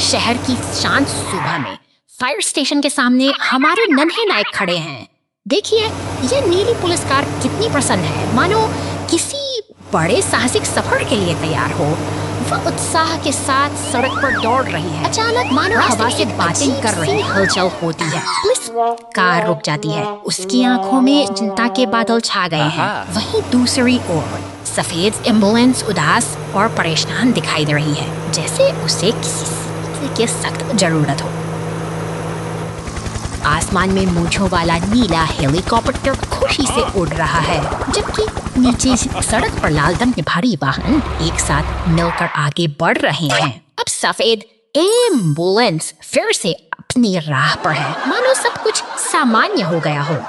शहर की शांत सुबह में फायर स्टेशन के सामने हमारे नन्हे नायक खड़े हैं। देखिए, ये नीली पुलिस कार कितनी प्रसन्न है, मानो किसी बड़े साहसिक सफर के लिए तैयार हो। वह उत्साह के साथ सड़क पर दौड़ रही है। अचानक मानो हवा से बातें कर रही हलचल होती है। पुलिस कार रुक जाती है। उसकी आंखों में चिंता के बादल छा गए हैं। वहीं दूसरी ओर सफेद एम्बुलेंस उदास और परेशान दिखाई दे रही है, जैसे उसे किसी की सख्त जरूरत हो। आसमान में मूंछों वाला नीला हेलीकॉप्टर खुशी से उड़ रहा है, जबकि नीचे सड़क पर लाल रंग के भारी वाहन एक साथ मिलकर आगे बढ़ रहे हैं। अब सफेद एम्बुलेंस फिर से अपनी राह पर है, मानो सब कुछ सामान्य हो गया हो।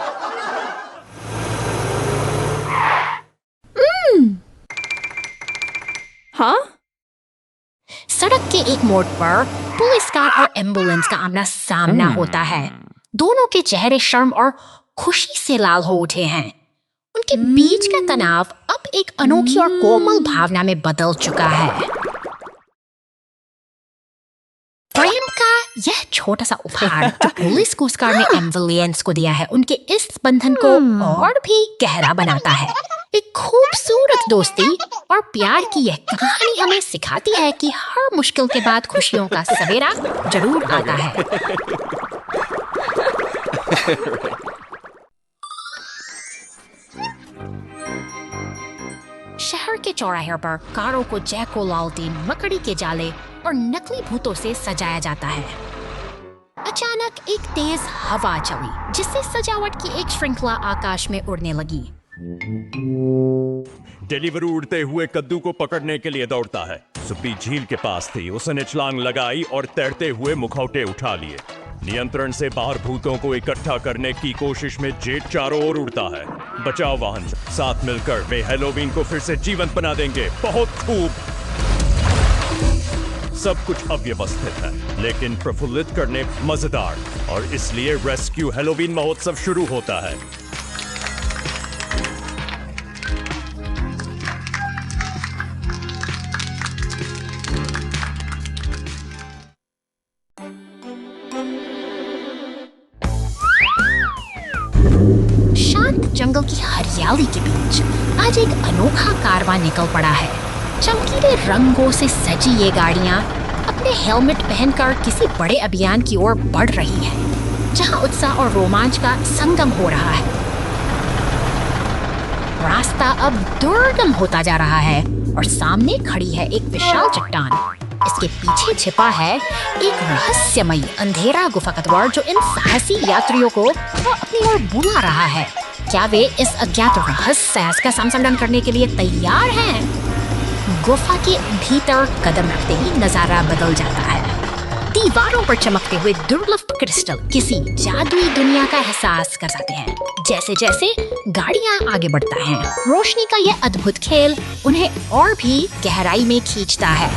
हाँ? सड़क के एक मोड़ पर पुलिस कार और एम्बुलेंस का आमना सामना होता है। दोनों के चेहरे शर्म और खुशी से लाल हो उठे हैं। उनके बीच का तनाव अब एक अनोखी और कोमल भावना में बदल चुका है। प्रेम का यह छोटा सा उपहार जो पुलिस कोस्ट गार्ड ने एम्बुलेंस को दिया है, उनके इस बंधन को और भी गहरा बनाता है। एक खूबसूरत दोस्ती और प्यार की यह कहानी हमें सिखाती है कि हर मुश्किल के बाद खुशियों का सवेरा जरूर आता है। शहर के चौराहे पर कारों को जैको लालटेन, मकड़ी के जाले और नकली भूतों से सजाया जाता है। अचानक एक तेज हवा चली, जिससे सजावट की एक श्रृंखला आकाश में उड़ने लगी। डिलीवरी उड़ते हुए कद्दू को पकड़ने के लिए दौड़ता है। सुप्पी झील के पास थी। उसने छलांग लगाई और तैरते हुए मुखौटे उठा लिए। नियंत्रण से बाहर भूतों को इकट्ठा करने की कोशिश में जेट चारों ओर उड़ता है। बचाव वाहन साथ मिलकर वे हैलोवीन को फिर से जीवंत बना देंगे। बहुत खूब। सब कुछ अव्यवस्थित है, लेकिन प्रफुल्लित करने मजेदार, और इसलिए रेस्क्यू हैलोवीन महोत्सव शुरू होता है। जंगल की हरियाली के बीच आज एक अनोखा कारवां निकल पड़ा है। चमकीले रंगों से सजी ये गाड़ियां अपने हेलमेट पहनकर किसी बड़े अभियान की ओर बढ़ रही हैं, जहां उत्साह और रोमांच का संगम हो रहा है। रास्ता अब दुर्गम होता जा रहा है और सामने खड़ी है एक विशाल चट्टान। इसके पीछे छिपा है एक रहस्यमयी अंधेरा गुफा का द्वार जो इन साहसी यात्रियों को अपनी ओर बुला रहा है। क्या वे इस अज्ञात रहस्य का समसंडन करने के लिए तैयार हैं? गुफा के भीतर कदम रखते ही नजारा बदल जाता है। दीवारों पर चमकते हुए दुर्लभ क्रिस्टल किसी जादुई दुनिया का एहसास कराते हैं। जैसे जैसे गाड़ियां आगे बढ़ता है, रोशनी का यह अद्भुत खेल उन्हें और भी गहराई में खींचता है।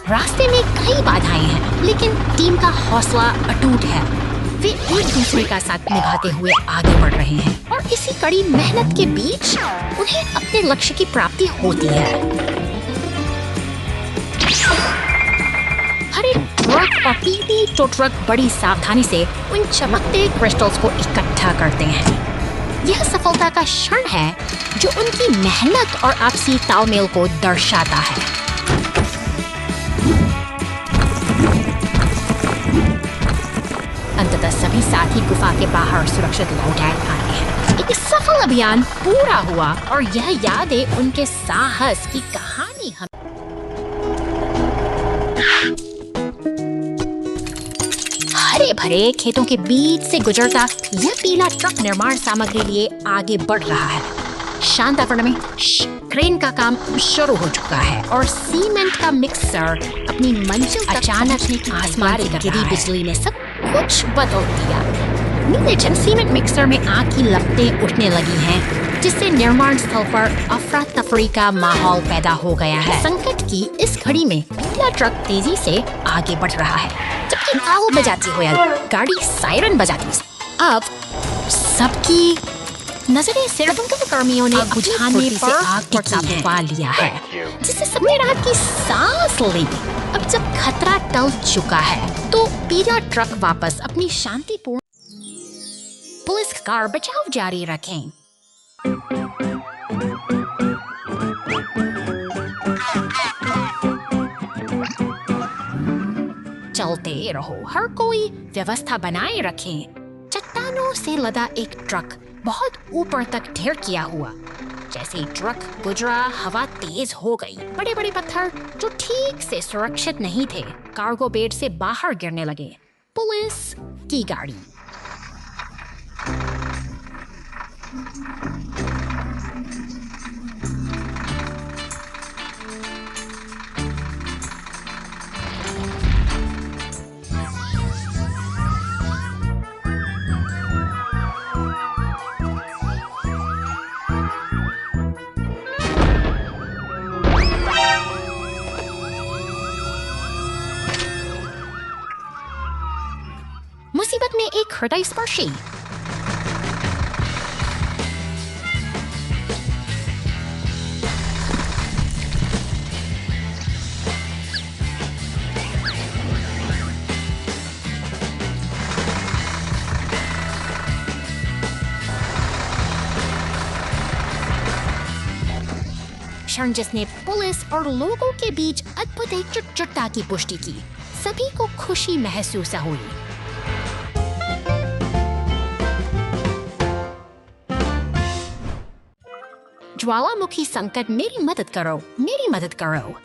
रास्ते में कई बाधाएं हैं, लेकिन टीम का हौसला अटूट है। वे एक दूसरे का साथ निभाते हुए आगे बढ़ रहे हैं और इसी कड़ी मेहनत के बीच उन्हें अपने लक्ष्य की प्राप्ति होती है। हर एक ट्रक और पीटी तो ट्रक बड़ी सावधानी से उन चमकते क्रिस्टल्स को इकट्ठा करते हैं। यह सफलता का क्षण है जो उनकी मेहनत और आपसी तालमेल को दर्शाता है। अंततः सभी साथी गुफा के बाहर सुरक्षित लौट आए हैं। एक सफल अभियान पूरा हुआ और यह यादें उनके साहस की कहानी हम हरे भरे खेतों के बीच से गुजरता यह पीला ट्रक निर्माण सामग्री लिए आगे बढ़ रहा है। शांत वातावरण में क्रेन का काम शुरू हो चुका है और सीमेंट का मिक्सर अपनी मंजिल तक अचानक आसमान से गिरी बिजली ने सब कुछ बदल दिया। नीले सीमेंट मिक्सर में आग की लपटें उठने लगी हैं, जिससे निर्माण स्थल पर अफरा तफरी का माहौल पैदा हो गया है। संकट की इस घड़ी में पीला ट्रक तेजी से आगे बढ़ रहा है, जबकि आग बजाती हुई गाड़ी सायरन बजाती। अब सबकी नजरे सिरदंगल कर्मियों ने बुझाने से आग पर काबू पा लिया है, जिससे सबने राहत की सांस ली। अब जब खतरा टल चुका है तो पीला ट्रक वापस अपनी शांतिपूर्ण पुलिस कार बचाव जारी रखें। चलते रहो, हर कोई व्यवस्था बनाए रखें। चट्टानों से लदा एक ट्रक बहुत ऊपर तक ढेर किया हुआ। जैसे ही ट्रक गुजरा, हवा तेज हो गई। बड़े बड़े पत्थर जो ठीक से सुरक्षित नहीं थे कार्गो बेड से बाहर गिरने लगे। पुलिस की गाड़ी मुसीबत में एक हृदय स्पर्शी क्षण जिसने पुलिस और लोगों के बीच अद्भुत एकजुटता की पुष्टि की। सभी को खुशी महसूस हुई। ज्वालामुखी संकट, मेरी मदद करो, मेरी मदद करो।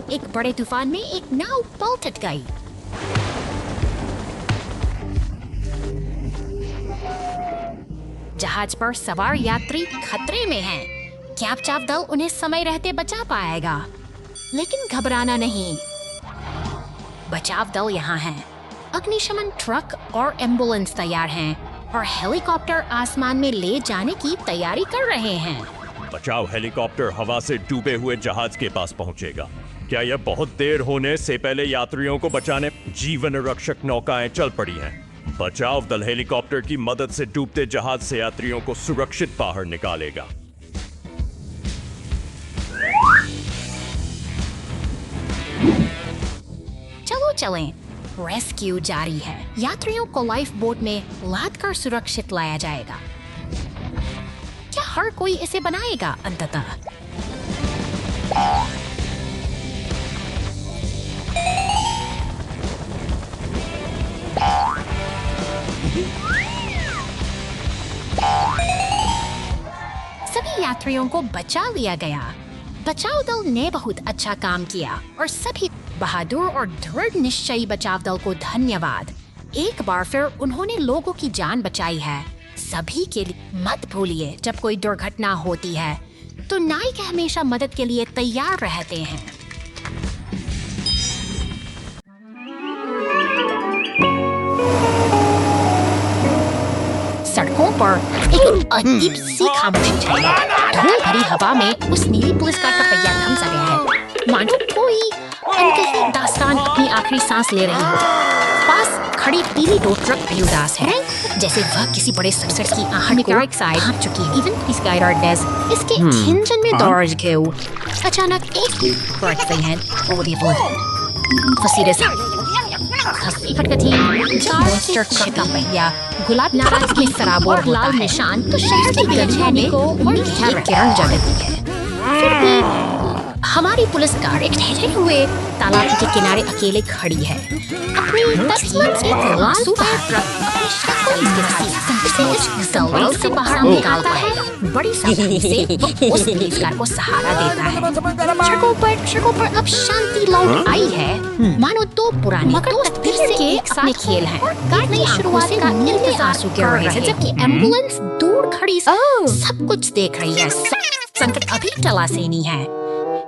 एक बड़े तूफान में एक नाव पलट गई। जहाज पर सवार यात्री खतरे में हैं। क्या बचाव दल उन्हें समय रहते बचा पाएगा? लेकिन घबराना नहीं, बचाव दल यहाँ हैं। अग्निशमन ट्रक और एम्बुलेंस तैयार हैं और हेलीकॉप्टर आसमान में ले जाने की तैयारी कर रहे हैं। बचाव हेलीकॉप्टर हवा से डूबे हुए जहाज के पास पहुंचेगा। क्या यह बहुत देर होने से पहले यात्रियों को बचाने जीवन रक्षक नौकाएं चल पड़ी हैं? बचाव दल हेलीकॉप्टर की मदद से डूबते जहाज से यात्रियों को सुरक्षित बाहर निकालेगा। चलो चलें। रेस्क्यू जारी है। यात्रियों को लाइफ बोट में लाद कर सुरक्षित लाया जाएगा। क्या हर कोई इसे बनाएगा अंततः? सभी यात्रियों को बचा लिया गया। बचाव दल ने बहुत अच्छा काम किया और सभी बहादुर और दृढ़ निश्चयी बचाव दल को धन्यवाद। एक बार फिर उन्होंने लोगों की जान बचाई है। सभी के लिए मत भूलिए, जब कोई दुर्घटना होती है तो नायक हमेशा मदद के लिए तैयार रहते हैं। सड़कों पर एक अजीब सी खामोशी छाई है। धूल भरी हवा में उस नीली पुलिस कार का पहिया थम सा गया है, मानो कोई अनकही दास्तान अपनी आखिरी सांस ले रही हो। पास खड़ी पीली टो ट्रक भी उदास है, जैसे वह किसी बड़े सक्सेस की आहट को भाप चुकी है। Even this guy does. इसके इंजन में दौड़ गए। अचानक एक बढ़ते हैं फसीरे से फटकती मॉन्स्टर ट्रक का पहिया गुलाब नाराज में सराबोर लाल निशान तो शहर की गंजनी को एक किरण जगती है। फिर भी हमारी पुलिस कार एक ठहरे हुए तालाब के किनारे अकेले खड़ी है। अपनी तस्वीर एक लाल ट्रक अपनी शक्ल से बाहर निकालता है। बड़ी सावधानी से वो उस पुलिस कार को सहारा देता है। सड़कों पर अब शांति लौट आई है, मानो दो पुराने दोस्त फिर से अपने खेल हैं। कार की शुरुआत का इंतजार कर रहे हैं, जबकि एम्बुलेंस दूर खड़ी सब कुछ देख रही है। संकट अभी टला से नहीं है,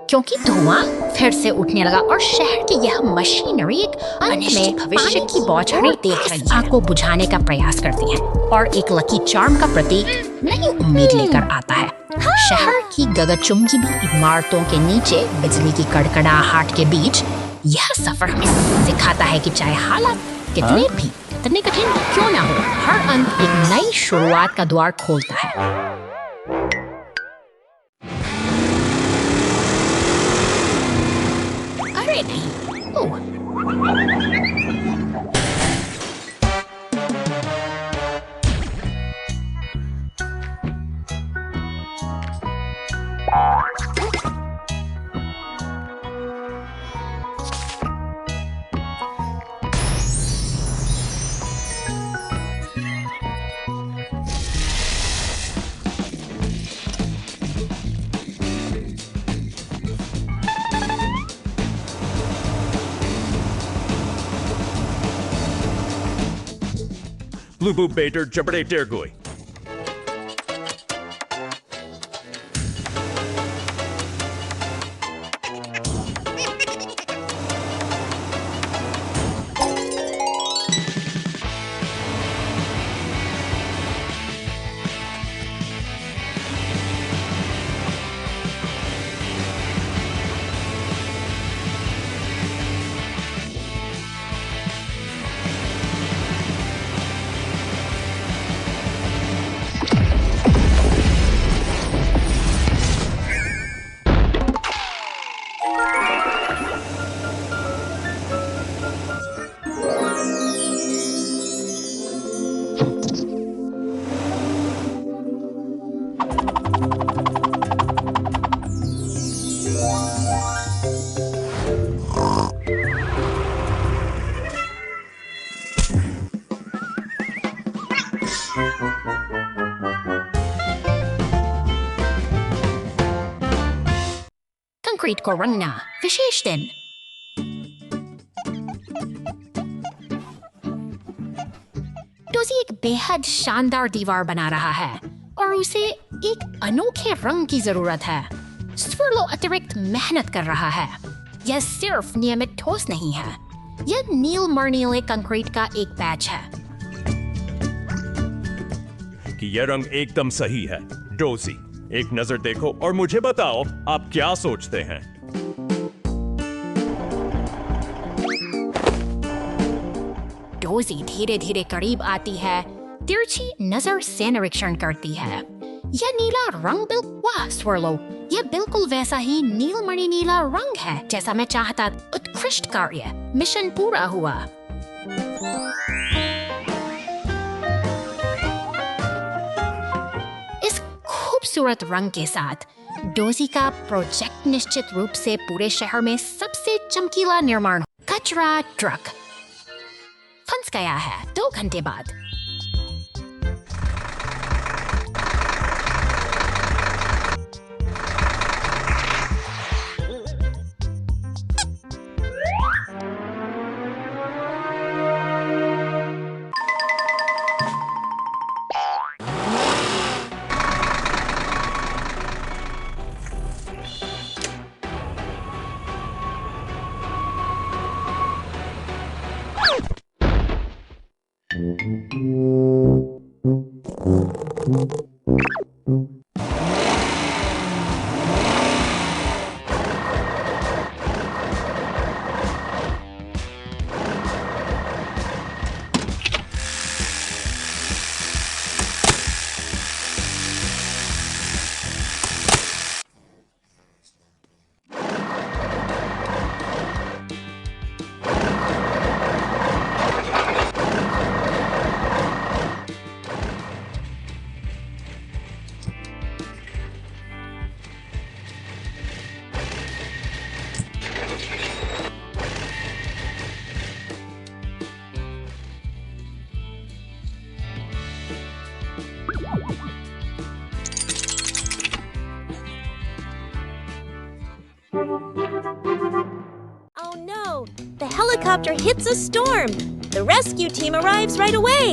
क्योंकि धुआं फिर से उठने लगा और शहर की यह मशीनरी एक अनिश्चित भविष्य की बौछारें देख रही है। आग को बुझाने का प्रयास करती है और एक लकी चार्म का प्रतीक नई उम्मीद लेकर आता है। शहर की गगनचुंबी इमारतों के नीचे बिजली की कड़कड़ाहट के बीच यह सफर हमें सिखाता है कि चाहे हालात कितने कठिन क्यों ना हो, हर अंत एक नई शुरुआत का द्वार खोलता है। Blue Boo Bader Jabade Dergui. Concrete को रंगना विशेष दिन। डोजी एक बेहद शानदार दीवार बना रहा है और उसे एक अनोखे रंग की जरूरत है। स्वर्लो अतिरिक्त मेहनत कर रहा है। यह सिर्फ नियमित ठोस नहीं है, यह नील मर्नीले कंक्रीट का एक पैच है। कि यह रंग एकदम सही है। डोजी, एक नजर देखो और मुझे बताओ आप क्या सोचते हैं। डोजी धीरे धीरे करीब आती है, तिरछी नजर से निरीक्षण करती है। यह नीला रंग वाह स्वर्लो, यह बिल्कुल वैसा ही नीलमणि नीला रंग है जैसा मैं चाहता। उत्कृष्ट कार्य, मिशन पूरा हुआ। इस खूबसूरत रंग के साथ डोजी का प्रोजेक्ट निश्चित रूप से पूरे शहर में सबसे चमकीला निर्माण कचरा ट्रक फंस गया है। 2 घंटे बाद Oh no! The helicopter hits a storm! The rescue team arrives right away!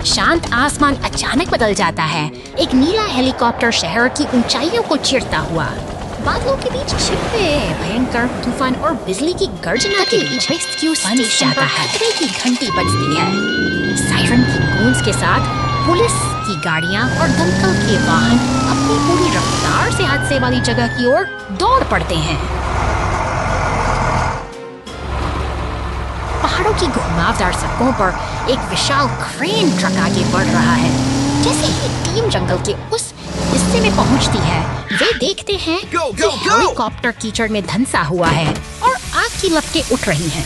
शांत आसमान अचानक बदल जाता है। एक नीला हेलीकॉप्टर शहर की ऊंचाइयों को चीरता हुआ बादलों के बीच छिपे भयंकर तूफान और बिजली की गर्जना के बीच रेस्क्यू स्टेशन पर खतरे की घंटी बजती है। सायरन की गूंज के साथ पुलिस की गाड़ियां और दमकल के वाहन अपनी पूरी रफ्तार से हादसे वाली जगह की ओर दौड़ पड़ते हैं। पहाड़ों की घुमावदार सड़कों पर एक विशाल क्रेन ट्रक आगे बढ़ रहा है। जैसे ही टीम जंगल के उस हिस्से में पहुंचती है, वे देखते हैं कि हेलीकॉप्टर कीचड़ में धंसा हुआ है और आग की लपटें उठ रही हैं।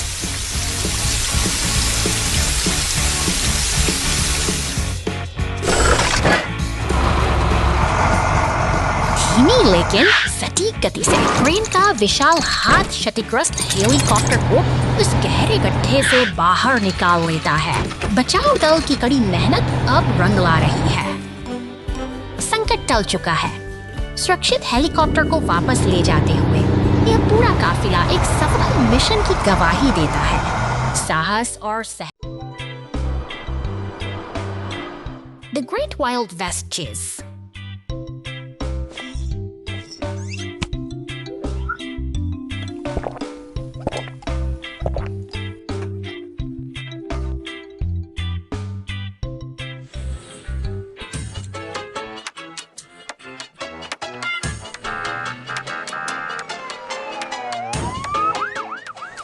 धीमी लेकिन सटीक गति से क्रेन का विशाल हाथ क्षतिग्रस्त हेलीकॉप्टर को उस गहरे गड्ढे से बाहर निकाल लेता है। बचाव दल की कड़ी मेहनत अब रंग ला रही है। संकट टल चुका है। सुरक्षित हेलीकॉप्टर को वापस ले जाते हुए यह पूरा काफिला एक सफल मिशन की गवाही देता है। साहस और The Great Wild West Chase।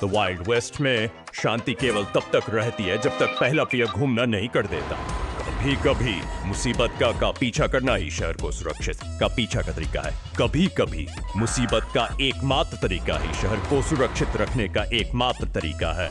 The wild west में शांति केवल तब तक रहती है जब तक पहला पहिया घूमना नहीं कर देता। कभी कभी मुसीबत का पीछा करना ही शहर को सुरक्षित का पीछा का तरीका है। कभी कभी मुसीबत का एकमात्र तरीका ही शहर को सुरक्षित रखने का एकमात्र तरीका है।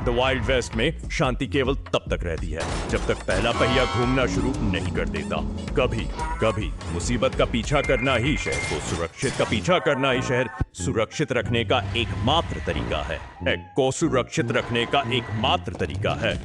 द वाइल्ड वेस्ट में शांति केवल तब तक रहती है जब तक पहला पहिया घूमना शुरू नहीं कर देता। कभी कभी मुसीबत का पीछा करना ही शहर को सुरक्षित का पीछा करना ही शहर सुरक्षित रखने का एकमात्र तरीका है। को सुरक्षित रखने का एकमात्र तरीका है।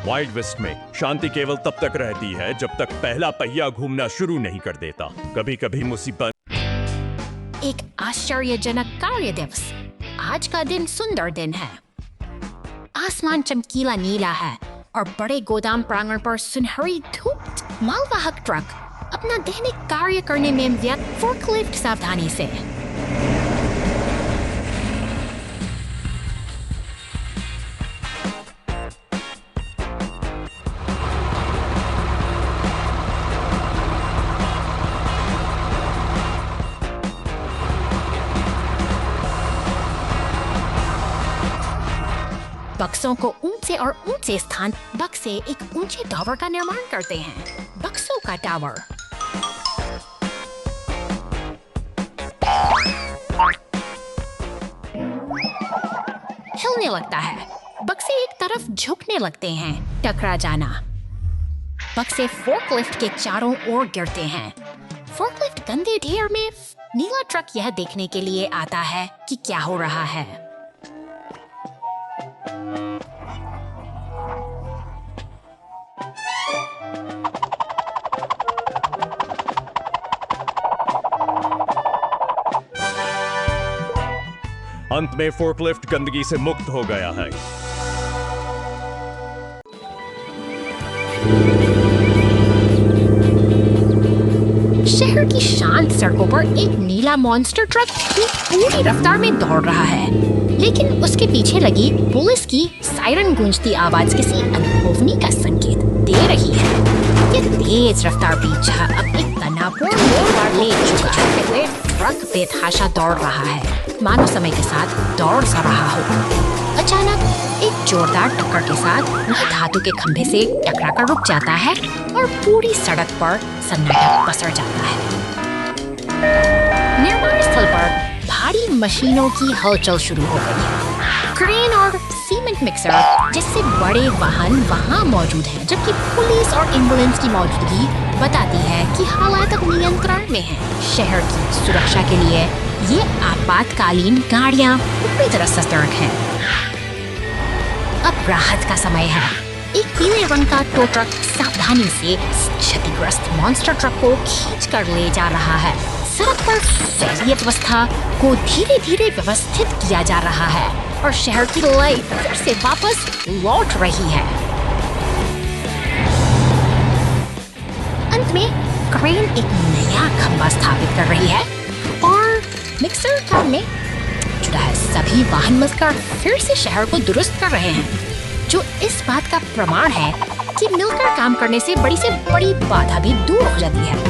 वाइल्ड वेस्ट में शांति केवल तब तक रहती है जब तक पहला पहिया घूमना शुरू नहीं कर देता। कभी कभी मुसीबत एक आश्चर्यजनक कार्य दिवस। आज का दिन सुंदर दिन है। आसमान चमकीला नीला है और बड़े गोदाम प्रांगण पर सुनहरी धूप। मालवाहक ट्रक अपना दैनिक कार्य करने में व्यस्त फोर्कलिफ्ट सावधानी से। बक्सों को ऊंचे और ऊंचे स्थान बक्से एक ऊंचे टावर का निर्माण करते हैं। बक्सों का टावर हिलने लगता है। बक्से एक तरफ झुकने लगते हैं। टकरा जाना। बक्से फोर्कलिफ्ट के चारों ओर गिरते हैं। फोर्कलिफ्ट गंदे ढेर में। नीला ट्रक यह देखने के लिए आता है कि क्या हो रहा है। अंत में फोर्कलिफ्ट गंदगी से मुक्त हो गया है। शहर की शांत सड़कों पर एक नीला मॉन्स्टर ट्रक पूरी रफ्तार में दौड़ रहा है, लेकिन उसके पीछे लगी पुलिस की सायरन गूंजती आवाज किसी अनहोनी का संकेत दे रही है। यह तेज रफ्तार पीछा अब एक तनावपूर्ण मोड़ ले चुका है। ट्रक बेतहाशा दौड़ रहा है, मानो समय के साथ दौड़ सा रहा हो। अचानक एक जोरदार टक्कर के साथ वह धातु के खंभे से टकराकर रुक जाता है और पूरी सड़क पर सन्नाटा पसर जाता है। निर्माण स्थल पर भारी मशीनों की हलचल शुरू हो गई है। क्रेन और सीमेंट मिक्सर जैसे बड़े वाहन वहाँ मौजूद हैं, जबकि पुलिस और एम्बुलेंस की मौजूदगी बताती है कि हालात अब नियंत्रण में हैं। शहर की सुरक्षा के लिए ये आपातकालीन गाड़ियाँ पूरी तरह सतर्क हैं। अब राहत का समय है। एक पीले रंग का टो ट्रक सावधानी से क्षतिग्रस्त मॉन्स्टर ट्रक को खींचकर ले जा रहा है। सड़क पर फैली व्यवस्था को धीरे धीरे व्यवस्थित किया जा रहा है और शहर की लाइफ फिर से वापस लौट रही है। अंत में क्रेन एक नया खंभा स्थापित कर रही है और मिक्सर कार में जुड़ा है सभी वाहन मिलकर फिर से शहर को दुरुस्त कर रहे हैं, जो इस बात का प्रमाण है कि मिलकर काम करने से बड़ी बाधा भी दूर हो जाती है।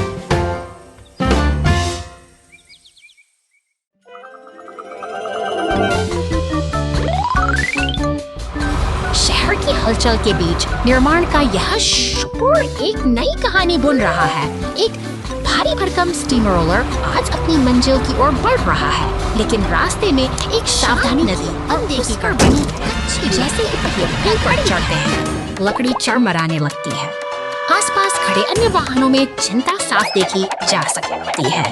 शहर की हलचल के बीच निर्माण का यह शोर एक नई कहानी बुन रहा है। एक भारी भरकम स्टीम रोलर आज अपनी मंजिल की ओर बढ़ रहा है, लेकिन रास्ते में एक सावधानी नदी अनदेखी कर बनी है। जैसे ही पहिए पर चढ़ते हैं, लकड़ी चरमराने लगती है। आसपास खड़े अन्य वाहनों में चिंता साफ देखी जा सकती है।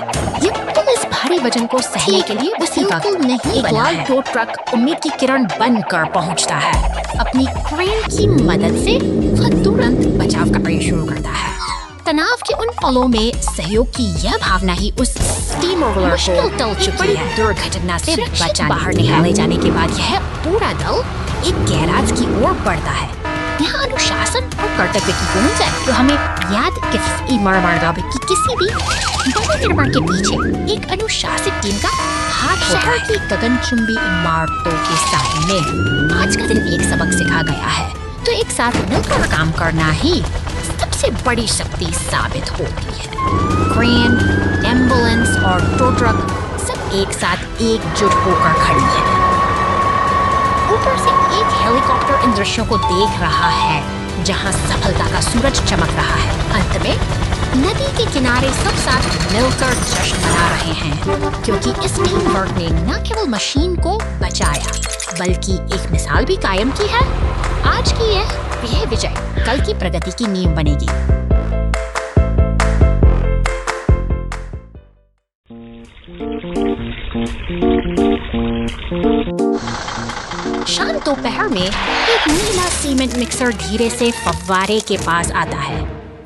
ये पुलिस भारी वजन को सहने के लिए उसी वक्त नहीं बना है। टो ट्रक उम्मीद की किरण बनकर पहुंचता है। अपनी क्रेन की मदद से वह तुरंत बचाव का प्रयास शुरू करता है। तनाव के उन पलों में सहयोग की यह भावना ही उस स्टीम रोलर को टल चुकी है। दुर्घटना से बचा बाहर निकाले जाने के बाद यह पूरा दल एक गैराज की ओर बढ़ता है। यहाँ अनुशासन और कर्तव्य की गूंज है, जो हमें याद कि किसी भी बड़े निर्माण के पीछे एक अनुशासित टीम का हाथ होता है। शहर की गगनचुंबी इमारतों के सामने आज का दिन एक सबक सिखा गया है, तो एक साथ मिलकर काम करना ही सबसे बड़ी शक्ति साबित होती है। क्रेन, एम्बुलेंस और टो ट्रक सब एक साथ एकजुट होकर खड़ी है। ऊपर से एक हेलीकॉप्टर इन दृश्यों को देख रहा है, जहां सफलता का सूरज चमक रहा है। अंत में नदी के किनारे सब साथ मिलकर जश्न मना रहे हैं, क्योंकि इस टीम वर्क ने न केवल मशीन को बचाया, बल्कि एक मिसाल भी कायम की है। आज की यह विजय कल की प्रगति की नींव बनेगी। शाम दोपहर में एक नीला सीमेंट मिक्सर धीरे से फव्वारे के पास आता है।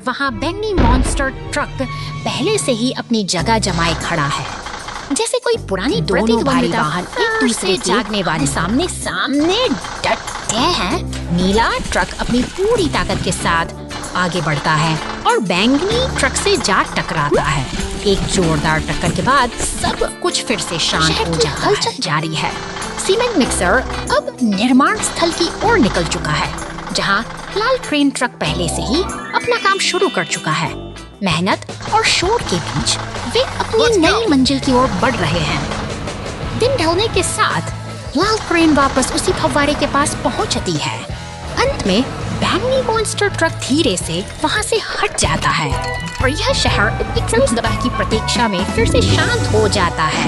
वहाँ बैंगनी मॉन्स्टर ट्रक पहले से ही अपनी जगह जमाए खड़ा है, जैसे कोई पुरानी दोनों भारी वाहन एक दूसरे जागने वाले सामने डटे यह है, नीला ट्रक अपनी पूरी ताकत के साथ आगे बढ़ता है और बैंगनी ट्रक से जा टकराता है। एक जोरदार टक्कर के बाद सब कुछ फिर से शांत हो जाता है। हलचल जारी है। सीमेंट मिक्सर अब निर्माण स्थल की ओर निकल चुका है, जहां लाल क्रेन ट्रक पहले से ही अपना काम शुरू कर चुका है। मेहनत और शोर के बीच वे अपनी नई मंजिल की ओर बढ़ रहे हैं। दिन ढलने के साथ लाल क्रेन वापस उसी फव्वारे के पास पहुंचती है। अंत में बैंगनी मॉन्स्टर ट्रक धीरे से वहां से हट जाता है और यह शहर एक रोजमर्रा की प्रतीक्षा में फिर से शांत हो जाता है।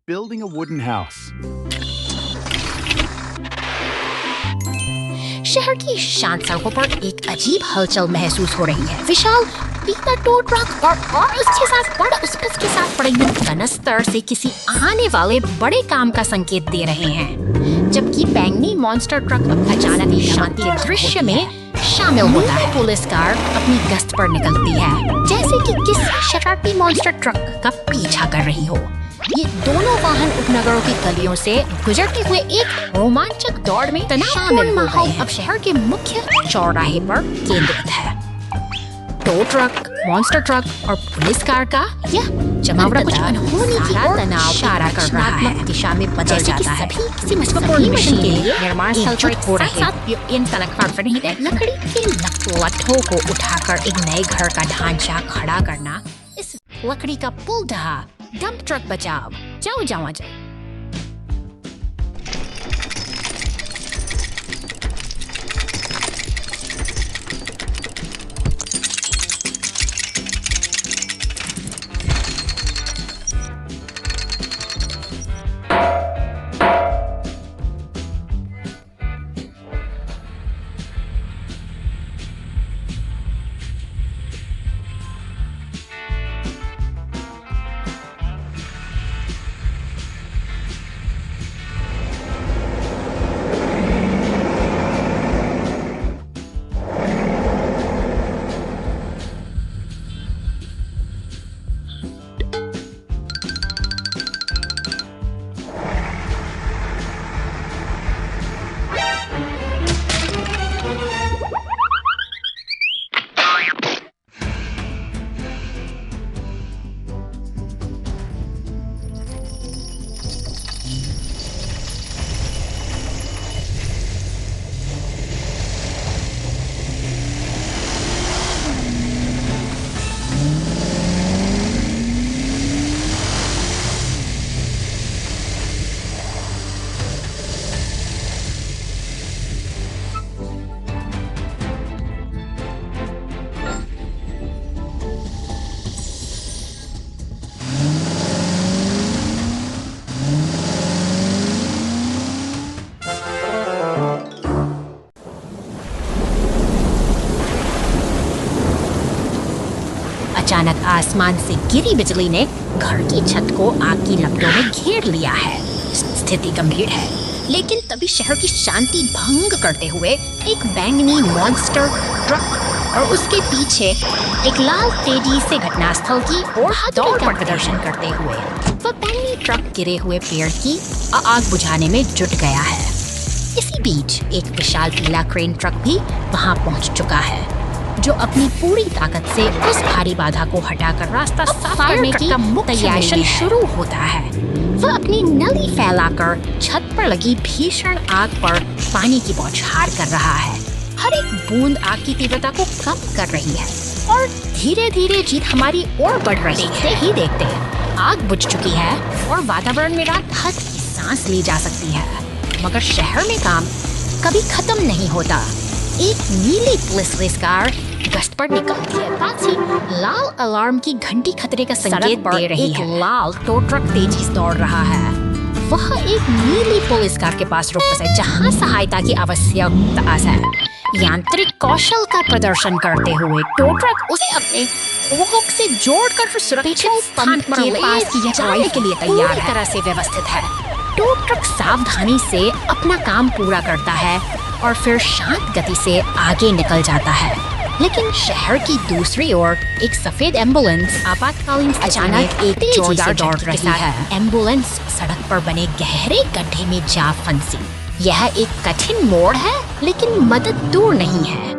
Building a wooden house. शहर की शांत सड़कों पर एक अजीब हलचल महसूस हो रही है। विशाल पीला टो ट्रक और उसके साथ बड़ा के साथ पड़े कनस्तर से किसी आने वाले बड़े काम का संकेत दे रहे हैं, जबकि बैंगनी मॉन्स्टर ट्रक अचानक शांति के दृश्य में शामिल होता है। पुलिस कार अपनी गश्त पर निकलती है, जैसे कि किसी शरारती मॉन्स्टर ट्रक का पीछा कर रही हो। ये दोनों वाहन उपनगरों की गलियों से गुजरते हुए एक रोमांचक दौड़ में शामिल हो गए हैं। अब शहर के मुख्य चौराहे पर केंद्रित है। टो ट्रक, मॉन्स्टर ट्रक और पुलिस कार का यह जमावड़ा कुछ अनहोनी की ओर इशारा कर रहा है, दिशा में बदल जाता है। किसी महत्वपूर्ण मिशन के लिए निर्माण स्थल पर हो रहे लकड़ी के लट्ठों को उठाकर एक नए घर का ढांचा खड़ा करना, इस लकड़ी का पुल ढहा, डंप ट्रक बचाव, जाओ जाओ जाओ। अचानक आसमान से गिरी बिजली ने घर की छत को आग की लपटों में घेर लिया है। स्थिति गंभीर है, लेकिन तभी शहर की शांति भंग करते हुए एक बैंगनी मॉन्स्टर ट्रक और उसके पीछे एक लाल तेजी से घटनास्थल की ओर दौड़ का प्रदर्शन करते हुए वह बैंगनी ट्रक गिरे हुए पेड़ की आग बुझाने में जुट गया है। इसी बीच एक विशाल पीला क्रेन ट्रक भी वहां पहुंच चुका है, जो अपनी पूरी ताकत से उस भारी बाधा को हटाकर रास्ता साफ करने की तैयारी शुरू होता है। वह अपनी नली फैलाकर छत पर लगी भीषण आग पर पानी की बौछार कर रहा है। हर एक बूंद आग की तीव्रता को कम कर रही है और धीरे धीरे जीत हमारी ओर बढ़ रही है। देखते ही देखते आग बुझ चुकी है और वातावरण में राहत की सांस ली जा सकती है, मगर शहर में काम कभी खत्म नहीं होता। एक नीली पुलिस कार गश्त पर निकलती है। पास ही लाल अलार्म की घंटी खतरे का संकेत दे रही है। लाल टो ट्रक तेजी से दौड़ रहा है। वह एक नीली पुलिस कार के पास रुक है, जहां सहायता की आवश्यकता है। यांत्रिक कौशल का प्रदर्शन करते हुए टो ट्रक उसे अपने हुक से जोड़कर सुरक्षित स्थान के पास जाने के लिए तैयार है। तरह से व्यवस्थित है। टो ट्रक सावधानी से अपना काम पूरा करता है और फिर शांत गति से आगे निकल जाता है। लेकिन शहर की दूसरी ओर एक सफेद एम्बुलेंस आपातकालीन अचानक एक जोरदार दौड़ रही है। एम्बुलेंस सड़क पर बने गहरे गड्ढे में जा फंसी। यह एक कठिन मोड़ है, लेकिन मदद दूर नहीं है।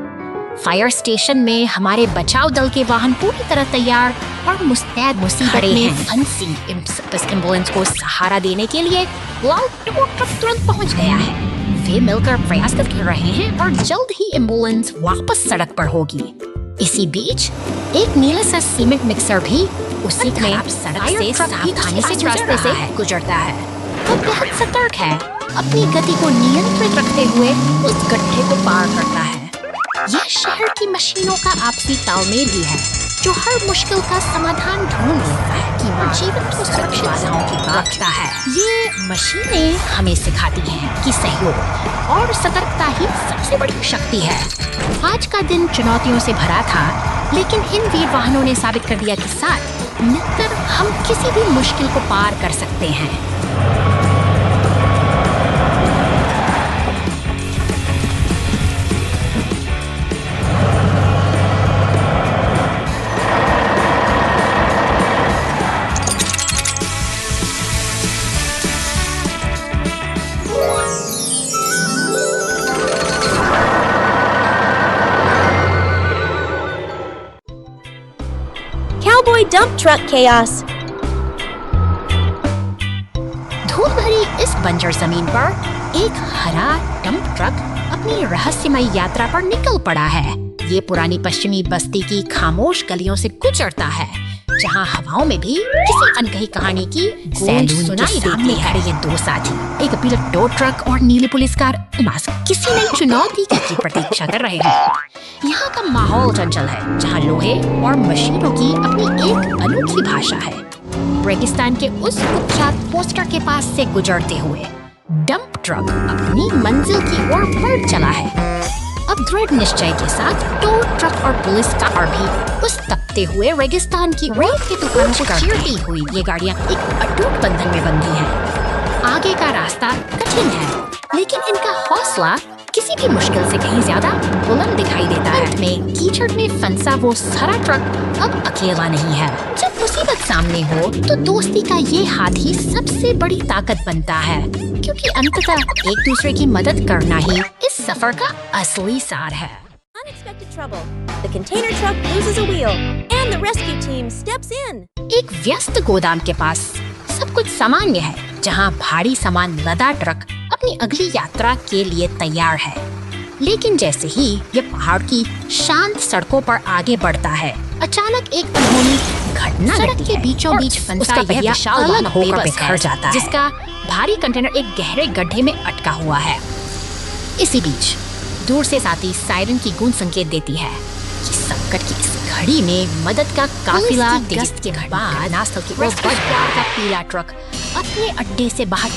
फायर स्टेशन में हमारे बचाव दल के वाहन पूरी तरह तैयार और मुस्तैद मुसीबत में फंसी एम्बुलेंस को सहारा देने के लिए लाल टो ट्रक तुरंत पहुंच गया है। वे मिलकर प्रयास कर रहे हैं और जल्द ही एम्बुलेंस वापस सड़क पर होगी। इसी बीच एक नीले सा सीमेंट मिक्सर भी उसी खराब सड़क से सावधानी से रास्ते से गुजरता है और बहुत सतर्क है, अपनी गति को नियंत्रित रखते हुए उस गड्ढे को पार करता है। यह शहर की मशीनों का आपसी तालमेल ही है जो हर मुश्किल का समाधान ढूंढ लेता है कि जीवन को सुरक्षित बाधाओं की रखता है। ये मशीनें हमें सिखाती हैं कि सहयोग और सतर्कता ही सबसे बड़ी शक्ति है। आज का दिन चुनौतियों से भरा था, लेकिन इन वीर वाहनों ने साबित कर दिया कि साथ मिलकर हम किसी भी मुश्किल को पार कर सकते हैं। Cowboy dump truck chaos. धूल भरी इस बंजर जमीन पर एक हरा डंप ट्रक अपनी रहस्यमयी यात्रा पर निकल पड़ा है। ये पुरानी पश्चिमी बस्ती की खामोश गलियों से गुजरता है, जहाँ हवाओं में भी किसी अनकही कहानी की गूंज सुनाई देती है। ये दो साथी, एक पीला टो ट्रक और नीली पुलिस कार, किसी नई चुनौती की प्रतीक्षा कर रहे हैं। यहाँ का माहौल चंचल है, जहाँ लोहे और मशीनों की अपनी एक अनोखी भाषा है। रेगिस्तान के उस कुख्यात पोस्टर के पास से गुजरते हुए डंप ट्रक अपनी मंजिल की ओर बढ़ चला है। अब दृढ़ निश्चय के साथ टो ट्रक और पुलिस कार भी उस तपते हुए रेगिस्तान की रेत के तूफानों को चीरती हुई ये गाड़ियाँ एक अटूट बंधन में बंधी हैं। आगे का रास्ता कठिन है, लेकिन इनका हौसला किसी भी मुश्किल से कहीं ज्यादा बुलंद दिखाई देता है। में कीचड़ में फंसा वो सारा ट्रक अब अकेला नहीं है। जब मुसीबत सामने हो तो दोस्ती का ये हाथ ही सबसे बड़ी ताकत बनता है, क्योंकि अंततः एक दूसरे की मदद करना ही इस सफर का असली सार है। Unexpected trouble. The container truck loses a wheel, and the rescue team steps in. एक व्यस्त गोदाम के पास सब कुछ सामान्य है, जहाँ भारी सामान लदा ट्रक अपनी अगली यात्रा के लिए तैयार है। लेकिन जैसे ही ये पहाड़ की शांत सड़कों पर आगे बढ़ता है, अचानक एक अनहोनी घटना सड़क के बीचों बीच फंसा यह विशाल अलग होकर बिखर जाता है, जिसका भारी कंटेनर एक गहरे गड्ढे में अटका हुआ है। इसी बीच दूर से साथी सायरन की गूंज संकेत देती है कि संकट की इस घड़ी में मदद का काफिला गश्त के बाद नास्तल की ओर बढ़ रहा का पीला ट्रक अपने अड्डे से बाहर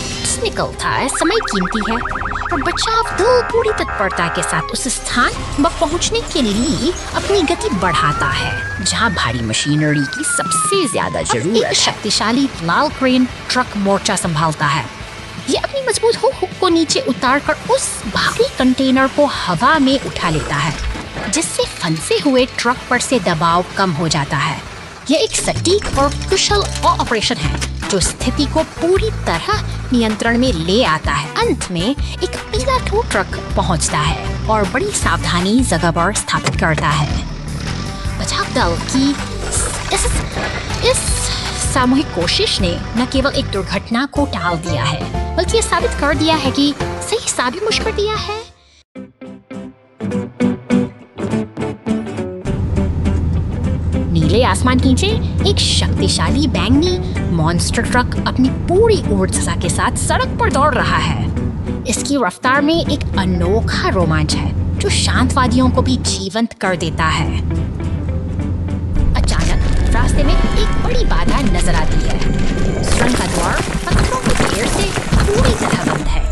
निकलता है। समय कीमती है और बचाव दल पूरी तत्परता के साथ उस स्थान पर पहुंचने के लिए अपनी गति बढ़ाता है, जहां भारी मशीनरी की सबसे ज्यादा जरूरत है। शक्तिशाली लाल क्रेन ट्रक मोर्चा संभालता है। ये अपनी मजबूत हुक को नीचे उतारकर उस भारी कंटेनर को हवा में उठा लेता है, जिससे फंसे हुए ट्रक पर से दबाव कम हो जाता है। यह एक सटीक और कुशल ऑपरेशन है जो स्थिति को पूरी तरह नियंत्रण में ले आता है। अंत में एक पीला टो ट्रक पहुंचता है और बड़ी सावधानी जगह पर स्थापित करता है। बचाव दल की इस सामूहिक कोशिश ने न केवल एक दुर्घटना को टाल दिया है, बल्कि ये साबित कर दिया है कि सही साबित कर दिया है। नीले आसमान के नीचे एक शक्तिशाली बैंगनी मॉन्स्टर ट्रक अपनी पूरी ऊर्जा के साथ सड़क पर दौड़ रहा है। इसकी रफ्तार में एक अनोखा रोमांच है जो शांतवादियों को भी जीवंत कर देता है। अचानक रास्ते में एक बड़ी बाधा नजर आती है। सुरंग का द्वार पत्थरों के ढेर से पूरी तरह बंद है।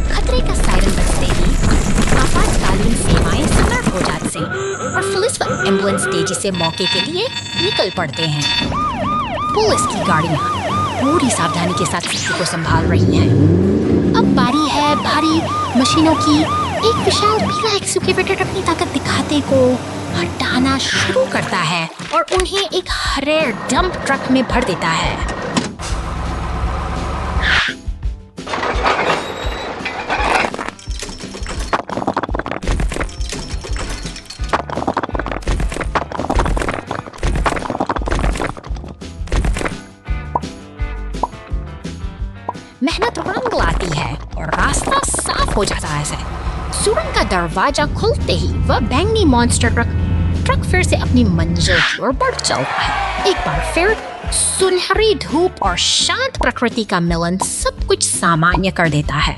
खतरे का सायरन बजते ही आपातकालीन सेवाएं सतर्क हो जाती और पुलिस व एम्बुलेंस तेजी से मौके के लिए निकल पड़ते हैं। पुलिस की गाड़ियां पूरी सावधानी के साथ स्थिति को संभाल रही हैं। अब बारी है भारी मशीनों की। एक विशाल पीला एक्सकेवेटर अपनी ताकत दिखाते को हटाना शुरू करता है और उन्हें एक हरे डंप ट्रक में भर देता है। मेहनत रंग लाती है और रास्ता साफ हो जाता है। सुरंग का दरवाजा खुलते ही वह बैंगनी मॉन्स्टर ट्रक फिर से अपनी मंजिल की ओर बढ़ चलता है। एक बार फिर सुनहरी धूप और शांत प्रकृति का मिलन सब कुछ सामान्य कर देता है।